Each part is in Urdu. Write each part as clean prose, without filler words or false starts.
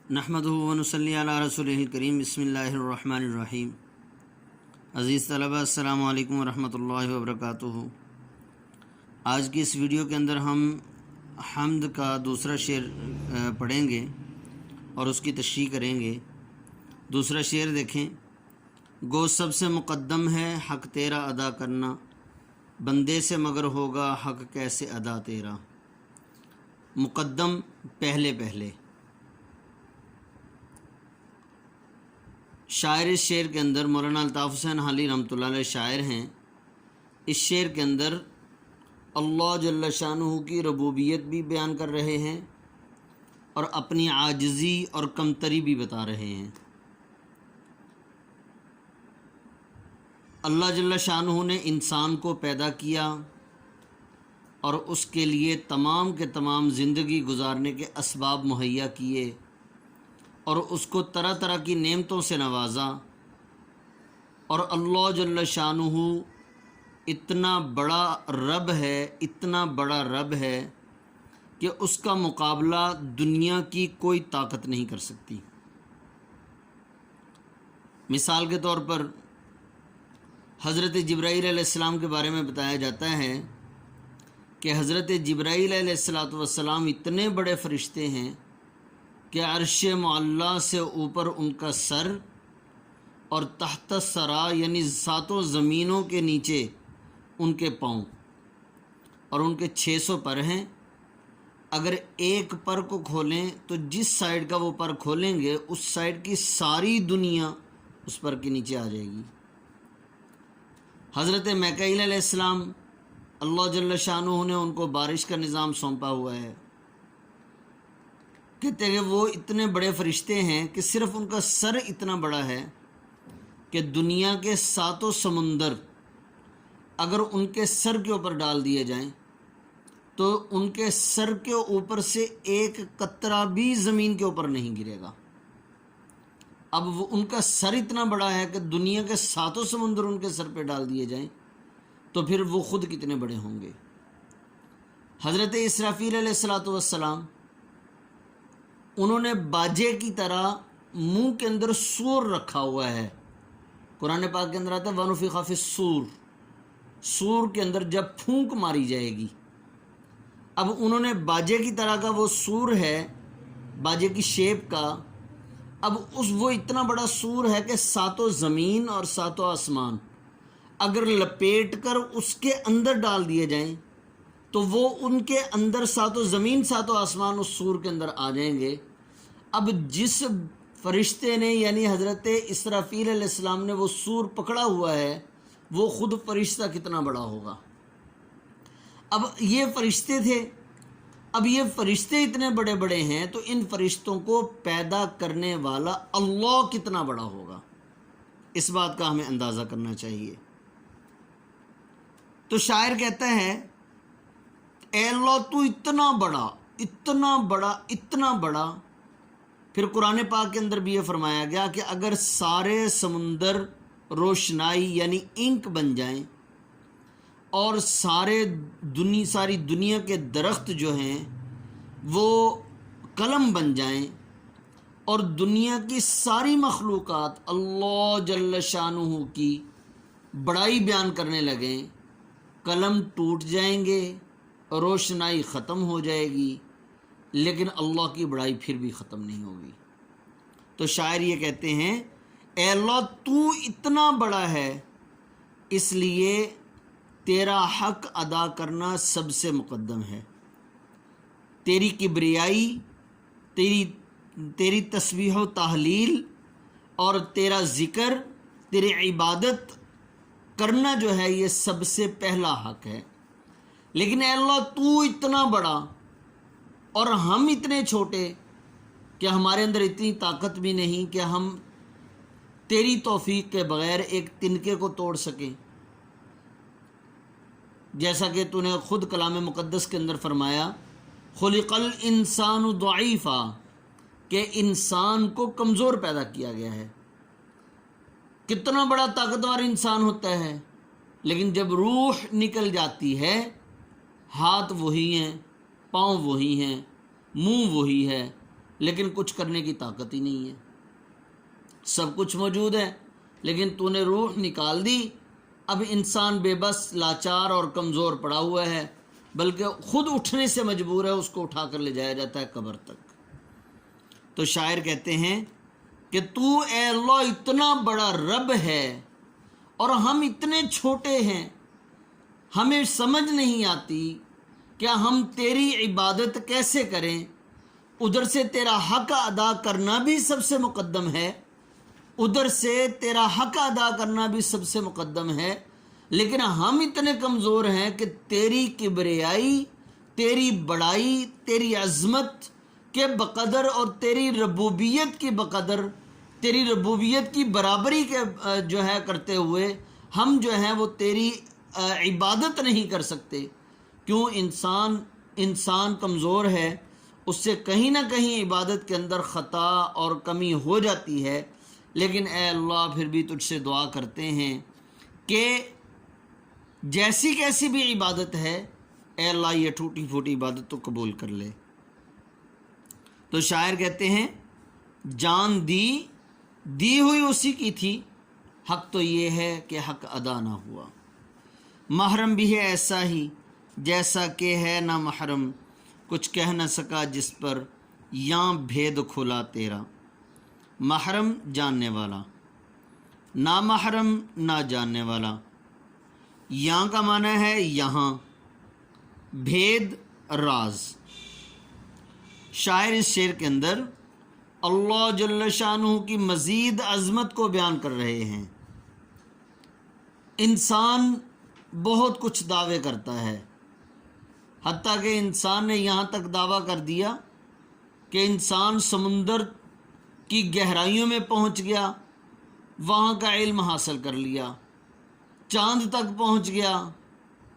نحمدہ و نصلی علی رسولہ الکریم بسم اللہ الرحمن الرحیم۔ عزیز طلبہ السلام علیکم ورحمۃ اللہ وبرکاتہ۔ آج کی اس ویڈیو کے اندر ہم حمد کا دوسرا شعر پڑھیں گے اور اس کی تشریح کریں گے۔ دوسرا شعر دیکھیں۔ گو سب سے مقدم ہے حق تیرا ادا کرنا، بندے سے مگر ہوگا حق کیسے ادا تیرا۔ مقدم پہلے۔ شاعر اس شعر کے اندر مولانا الطاف حسین حالی رحمۃ اللہ علیہ شاعر ہیں۔ اس شعر کے اندر اللہ جل شانہ کی ربوبیت بھی بیان کر رہے ہیں اور اپنی عاجزی اور کمتری بھی بتا رہے ہیں۔ اللہ جل شانہ نے انسان کو پیدا کیا اور اس کے لیے تمام کے تمام زندگی گزارنے کے اسباب مہیا کیے اور اس کو طرح طرح کی نعمتوں سے نوازا، اور اللہ جل شانہ اتنا بڑا رب ہے کہ اس کا مقابلہ دنیا کی کوئی طاقت نہیں کر سکتی۔ مثال کے طور پر حضرت جبرائیل علیہ السلام کے بارے میں بتایا جاتا ہے کہ حضرت جبرائیل علیہ السلام اتنے بڑے فرشتے ہیں کہ عرش معلیٰ سے اوپر ان کا سر اور تحت الثری یعنی ساتوں زمینوں کے نیچے ان کے پاؤں، اور ان کے 600 پر ہیں۔ اگر ایک پر کو کھولیں تو جس سائیڈ کا وہ پر کھولیں گے اس سائیڈ کی ساری دنیا اس پر کے نیچے آ جائے گی۔ حضرت میکائیل علیہ السلام اللہ جل شانہ نے ان کو بارش کا نظام سونپا ہوا ہے۔ کہتے ہیں کہ وہ اتنے بڑے فرشتے ہیں کہ صرف ان کا سر اتنا بڑا ہے کہ دنیا کے 7 سمندر اگر ان کے سر کے اوپر ڈال دیے جائیں تو ان کے سر کے اوپر سے ایک قطرہ بھی زمین کے اوپر نہیں گرے گا۔ اب وہ ان کا سر اتنا بڑا ہے کہ دنیا کے 7 سمندر ان کے سر پہ ڈال دیے جائیں تو پھر وہ خود کتنے بڑے ہوں گے۔ حضرت اسرافیل علیہ السلام انہوں نے باجے کی طرح منہ کے اندر سور رکھا ہوا ہے۔ قرآن پاک کے اندر آتا ہے وَنُفِخَ فِی الصُّورِ، سور کے اندر جب پھونک ماری جائے گی۔ اب انہوں نے باجے کی طرح کا وہ سور ہے، باجے کی شیپ کا، اب وہ اتنا بڑا سور ہے کہ 7 زمین اور 7 آسمان اگر لپیٹ کر اس کے اندر ڈال دیے جائیں تو وہ ان کے اندر 7 زمین 7 آسمان اس سور کے اندر آ جائیں گے۔ اب جس فرشتے نے یعنی حضرت اسرافیل علیہ السلام نے وہ سور پکڑا ہوا ہے وہ خود فرشتہ کتنا بڑا ہوگا۔ اب یہ فرشتے تھے، اب یہ فرشتے اتنے بڑے بڑے ہیں تو ان فرشتوں کو پیدا کرنے والا اللہ کتنا بڑا ہوگا، اس بات کا ہمیں اندازہ کرنا چاہیے۔ تو شاعر کہتا ہے اے اللہ تو اتنا بڑا۔ پھر قرآن پاک کے اندر بھی یہ فرمایا گیا کہ اگر سارے سمندر روشنائی یعنی انک بن جائیں اور ساری دنیا کے درخت جو ہیں وہ قلم بن جائیں اور دنیا کی ساری مخلوقات اللہ جل شانہ کی بڑائی بیان کرنے لگیں، قلم ٹوٹ جائیں گے، روشنائی ختم ہو جائے گی، لیکن اللہ کی بڑائی پھر بھی ختم نہیں ہوگی۔ تو شاعر یہ کہتے ہیں اے اللہ تو اتنا بڑا ہے اس لیے تیرا حق ادا کرنا سب سے مقدم ہے۔ تیری کبریائی، تیری تسبیح و تحلیل اور تیرا ذکر، تیری عبادت کرنا جو ہے یہ سب سے پہلا حق ہے۔ لیکن اے اللہ تو اتنا بڑا اور ہم اتنے چھوٹے کہ ہمارے اندر اتنی طاقت بھی نہیں کہ ہم تیری توفیق کے بغیر ایک تنکے کو توڑ سکیں، جیسا کہ تو نے خود کلام مقدس کے اندر فرمایا خلق الانسان ضعیفا، کہ انسان کو کمزور پیدا کیا گیا ہے۔ کتنا بڑا طاقتور انسان ہوتا ہے، لیکن جب روح نکل جاتی ہے ہاتھ وہی ہیں، پاؤں وہی ہیں، منہ وہی ہے، لیکن کچھ کرنے کی طاقت ہی نہیں ہے. سب کچھ موجود ہے لیکن تو نے روح نکال دی. اب انسان بے بس، لاچار اور کمزور پڑا ہوا ہے، بلکہ خود اٹھنے سے مجبور ہے، اس کو اٹھا کر لے جایا جاتا ہے قبر تک. تو شاعر کہتے ہیں کہ تو اے اللہ اتنا بڑا رب ہے اور ہم اتنے چھوٹے ہیں، ہمیں سمجھ نہیں آتی کہ ہم تیری عبادت کیسے کریں. ادھر سے تیرا حق ادا کرنا بھی سب سے مقدم ہے، ادھر سے تیرا حق ادا کرنا بھی سب سے مقدم ہے، لیکن ہم اتنے کمزور ہیں کہ تیری کبریائی، تیری بڑائی، تیری عظمت کے بقدر اور تیری ربوبیت کی بقدر، تیری ربوبیت کی برابری کے جو ہے کرتے ہوئے ہم جو ہیں وہ تیری عبادت نہیں کر سکتے. کیوں؟ انسان کمزور ہے، اس سے کہیں نہ کہیں عبادت کے اندر خطا اور کمی ہو جاتی ہے. لیکن اے اللہ پھر بھی تجھ سے دعا کرتے ہیں کہ جیسی کیسی بھی عبادت ہے اے اللہ یہ ٹوٹی پھوٹی عبادت تو قبول کر لے. تو شاعر کہتے ہیں جان دی ہوئی اسی کی تھی، حق تو یہ ہے کہ حق ادا نہ ہوا. محرم بھی ہے ایسا ہی جیسا کہ ہے نہ محرم، کچھ کہہ نہ سکا جس پر یاں بھید کھلا تیرا. محرم جاننے والا، نامحرم نہ جاننے والا. یاں کا معنی ہے یہاں، بھید راز. شاعر اس شعر کے اندر اللہ جل شانہ کی مزید عظمت کو بیان کر رہے ہیں. انسان بہت کچھ دعوے کرتا ہے، حتیٰ کہ انسان نے یہاں تک دعویٰ کر دیا کہ انسان سمندر کی گہرائیوں میں پہنچ گیا، وہاں کا علم حاصل کر لیا، چاند تک پہنچ گیا،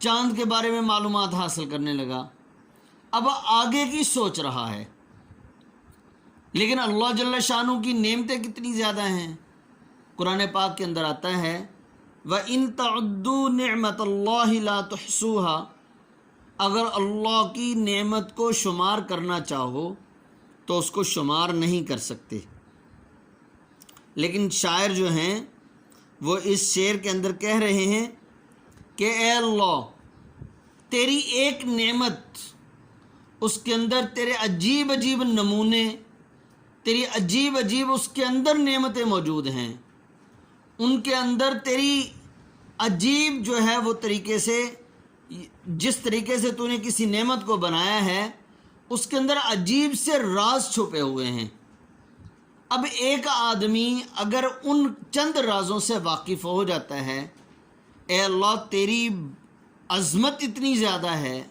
چاند کے بارے میں معلومات حاصل کرنے لگا، اب آگے کی سوچ رہا ہے. لیکن اللہ جل شانہ کی نعمتیں کتنی زیادہ ہیں. قرآن پاک کے اندر آتا ہے وَإِن تَعُدُّوا نِعْمَةَ اللَّهِ لَا تُحْصُوهَا، اگر اللہ کی نعمت کو شمار کرنا چاہو تو اس کو شمار نہیں کر سکتے. لیکن شاعر جو ہیں وہ اس شعر کے اندر کہہ رہے ہیں کہ اے اللہ تیری ایک نعمت، اس کے اندر تیرے عجیب عجیب نمونے، تیری عجیب عجیب اس کے اندر نعمتیں موجود ہیں، ان کے اندر تیری عجیب جو ہے وہ طریقے سے، جس طریقے سے تو نے کسی نعمت کو بنایا ہے اس کے اندر عجیب سے راز چھپے ہوئے ہیں. اب ایک آدمی اگر ان چند رازوں سے واقف ہو جاتا ہے، اے اللہ تیری عظمت اتنی زیادہ ہے،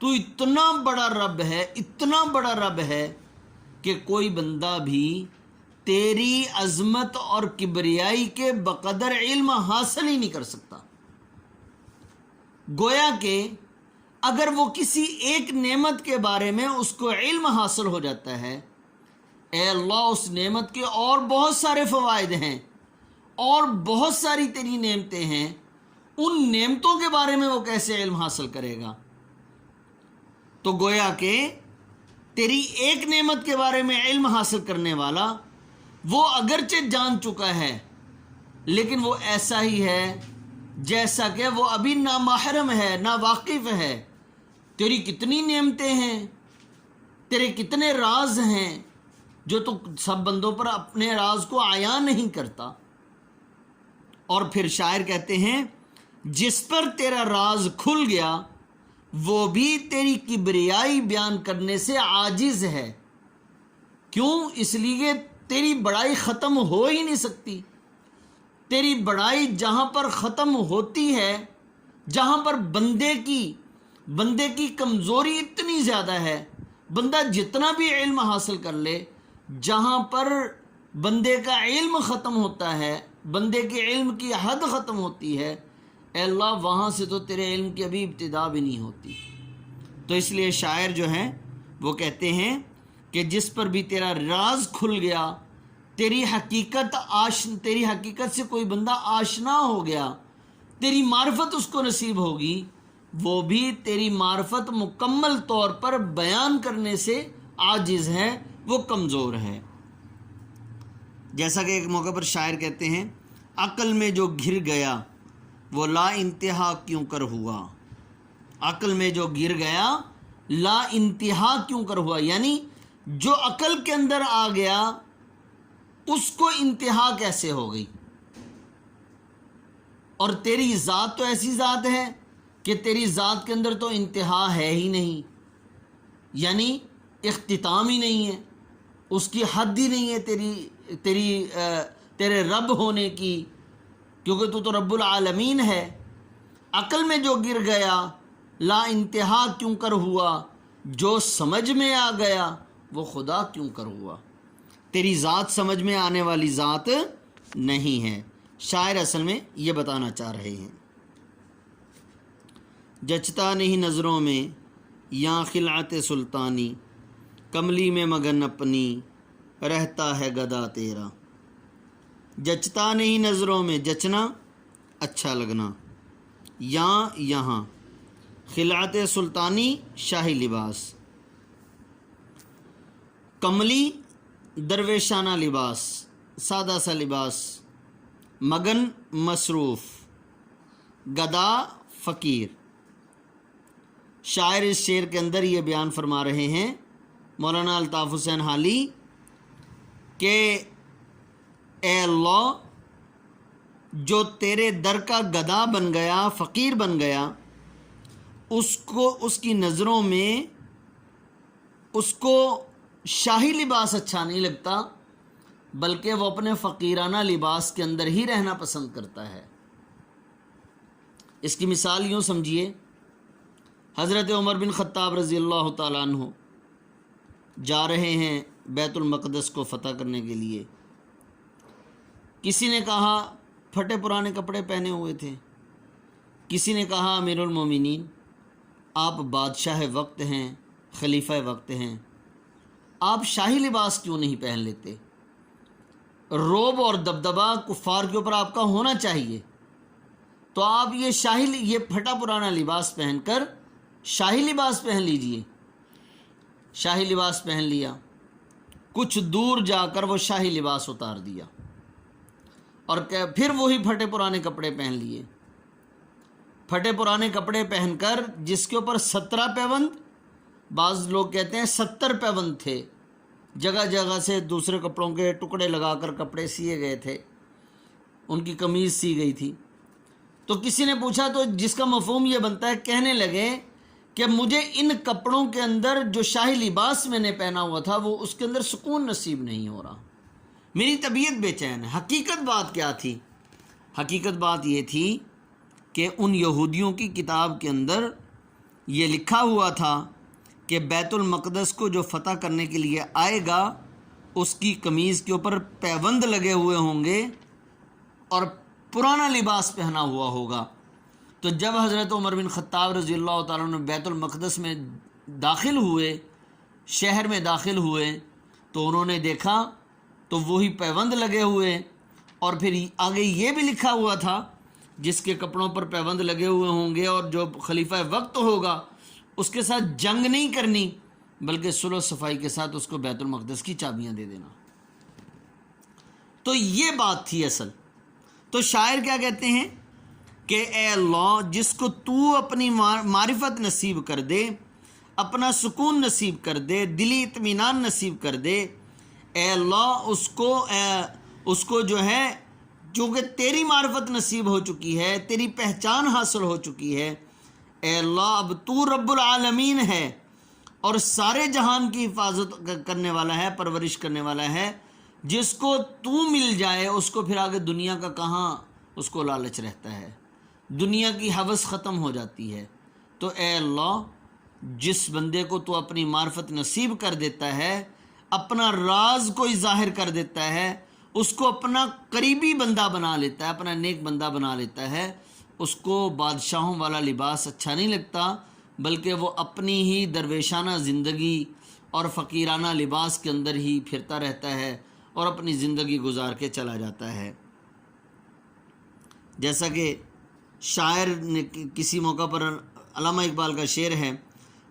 تو اتنا بڑا رب ہے، اتنا بڑا رب ہے کہ کوئی بندہ بھی تیری عظمت اور کبریائی کے بقدر علم حاصل ہی نہیں کر سکتا. گویا کہ اگر وہ کسی ایک نعمت کے بارے میں اس کو علم حاصل ہو جاتا ہے، اے اللہ اس نعمت کے اور بہت سارے فوائد ہیں اور بہت ساری تیری نعمتیں ہیں، ان نعمتوں کے بارے میں وہ کیسے علم حاصل کرے گا؟ تو گویا کہ تیری ایک نعمت کے بارے میں علم حاصل کرنے والا وہ اگرچہ جان چکا ہے لیکن وہ ایسا ہی ہے جیسا کہ وہ ابھی نامحرم ہے، نا واقف ہے. تیری کتنی نعمتیں ہیں، تیرے کتنے راز ہیں جو تو سب بندوں پر اپنے راز کو عیاں نہیں کرتا. اور پھر شاعر کہتے ہیں جس پر تیرا راز کھل گیا وہ بھی تیری کبریائی بیان کرنے سے عاجز ہے. کیوں؟ اس لیے تیری بڑائی ختم ہو ہی نہیں سکتی. تیری بڑائی جہاں پر ختم ہوتی ہے، جہاں پر بندے کی کمزوری اتنی زیادہ ہے، بندہ جتنا بھی علم حاصل کر لے، جہاں پر بندے کا علم ختم ہوتا ہے، بندے کے علم کی حد ختم ہوتی ہے، اے اللہ وہاں سے تو تیرے علم کی ابھی ابتدا بھی نہیں ہوتی. تو اس لیے شاعر جو ہیں وہ کہتے ہیں کہ جس پر بھی تیرا راز کھل گیا، تیری حقیقت سے کوئی بندہ آشنا ہو گیا، تیری معرفت اس کو نصیب ہوگی، وہ بھی تیری معرفت مکمل طور پر بیان کرنے سے عاجز ہے، وہ کمزور ہے۔ جیسا کہ ایک موقع پر شاعر کہتے ہیں، عقل میں جو گر گیا وہ لا انتہا کیوں کر ہوا۔ عقل میں جو گر گیا لا انتہا کیوں کر ہوا، یعنی جو عقل کے اندر آ گیا اس کو انتہا کیسے ہو گئی۔ اور تیری ذات تو ایسی ذات ہے کہ تیری ذات کے اندر تو انتہا ہے ہی نہیں، یعنی اختتام ہی نہیں ہے، اس کی حد ہی نہیں ہے تیرے رب ہونے کی، کیونکہ تو رب العالمین ہے۔ عقل میں جو گر گیا لا انتہا کیوں کر ہوا، جو سمجھ میں آ گیا وہ خدا کیوں کر ہوا۔ تیری ذات سمجھ میں آنے والی ذات نہیں ہے۔ شاعر اصل میں یہ بتانا چاہ رہے ہیں، جچتا نہیں نظروں میں یا خلعت سلطانی، کملی میں مگن اپنی رہتا ہے گدا تیرا۔ جچتا نہیں نظروں میں، جچنا اچھا لگنا، یہاں خلعت سلطانی شاہی لباس، کملی درویشانہ لباس سادہ سا لباس، مگن مصروف، گدا فقیر۔ شاعر اس شعر کے اندر یہ بیان فرما رہے ہیں مولانا الطاف حسین حالی کہ اے اللہ، جو تیرے در کا گدا بن گیا، فقیر بن گیا، اس کی نظروں میں اس کو شاہی لباس اچھا نہیں لگتا، بلکہ وہ اپنے فقیرانہ لباس کے اندر ہی رہنا پسند کرتا ہے۔ اس کی مثال یوں سمجھیے، حضرت عمر بن خطاب رضی اللہ تعالیٰ عنہ جا رہے ہیں بیت المقدس کو فتح کرنے کے لیے۔ کسی نے کہا پھٹے پرانے کپڑے پہنے ہوئے تھے، کسی نے کہا امیر المومنین آپ بادشاہ وقت ہیں، خلیفہ وقت ہیں، آپ شاہی لباس کیوں نہیں پہن لیتے؟ روب اور دبدبہ کفار کے اوپر آپ کا ہونا چاہیے، تو آپ یہ پھٹا پرانا لباس پہن کر شاہی لباس پہن لیجئے۔ شاہی لباس پہن لیا، کچھ دور جا کر وہ شاہی لباس اتار دیا اور پھر وہی پھٹے پرانے کپڑے پہن لیے۔ پھٹے پرانے کپڑے پہن کر جس کے اوپر 17 پیوند، بعض لوگ کہتے ہیں 70 پیوند تھے، جگہ جگہ سے دوسرے کپڑوں کے ٹکڑے لگا کر کپڑے سیے گئے تھے، ان کی قمیض سی گئی تھی۔ تو کسی نے پوچھا، تو جس کا مفہوم یہ بنتا ہے، کہنے لگے کہ مجھے ان کپڑوں کے اندر جو شاہی لباس میں نے پہنا ہوا تھا وہ اس کے اندر سکون نصیب نہیں ہو رہا، میری طبیعت بے چین ہے۔ حقیقت بات کیا تھی؟ حقیقت بات یہ تھی کہ ان یہودیوں کی کتاب کے اندر یہ لکھا ہوا تھا کہ بیت المقدس کو جو فتح کرنے کے لیے آئے گا اس کی قمیض کے اوپر پیوند لگے ہوئے ہوں گے اور پرانا لباس پہنا ہوا ہوگا۔ تو جب حضرت عمر بن خطاب رضی اللہ تعالیٰ عنہ بیت المقدس میں داخل ہوئے، شہر میں داخل ہوئے، تو انہوں نے دیکھا تو وہی پیوند لگے ہوئے، اور پھر آگے یہ بھی لکھا ہوا تھا جس کے کپڑوں پر پیوند لگے ہوئے ہوں گے اور جو خلیفہ وقت ہوگا اس کے ساتھ جنگ نہیں کرنی بلکہ صلح و صفائی کے ساتھ اس کو بیت المقدس کی چابیاں دے دینا۔ تو یہ بات تھی اصل۔ تو شاعر کیا کہتے ہیں کہ اے اللہ، جس کو تو اپنی معرفت نصیب کر دے، اپنا سکون نصیب کر دے، دلی اطمینان نصیب کر دے، اے اللہ اس کو جو ہے، چونکہ تیری معرفت نصیب ہو چکی ہے، تیری پہچان حاصل ہو چکی ہے، اے اللہ اب تو رب العالمین ہے اور سارے جہان کی حفاظت کرنے والا ہے، پرورش کرنے والا ہے۔ جس کو تو مل جائے اس کو پھر آگے دنیا کا کہاں اس کو لالچ رہتا ہے، دنیا کی ہوس ختم ہو جاتی ہے۔ تو اے اللہ، جس بندے کو تو اپنی معرفت نصیب کر دیتا ہے، اپنا راز کوئی ظاہر کر دیتا ہے، اس کو اپنا قریبی بندہ بنا لیتا ہے، اپنا نیک بندہ بنا لیتا ہے، اس کو بادشاہوں والا لباس اچھا نہیں لگتا، بلکہ وہ اپنی ہی درویشانہ زندگی اور فقیرانہ لباس کے اندر ہی پھرتا رہتا ہے اور اپنی زندگی گزار کے چلا جاتا ہے۔ جیسا کہ شاعر نے کسی موقع پر، علامہ اقبال کا شعر ہے،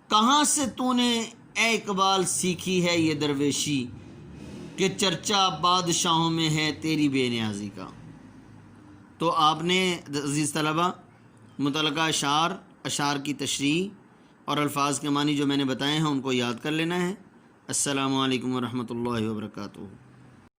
کہاں سے تو نے اے اقبال سیکھی ہے یہ درویشی کہ چرچا بادشاہوں میں ہے تیری بے نیازی کا۔ تو آپ نے عزیز طلبہ متعلقہ اشعار کی تشریح اور الفاظ کے معنی جو میں نے بتائے ہیں ان کو یاد کر لینا ہے۔ السلام علیکم ورحمۃ اللہ وبرکاتہ۔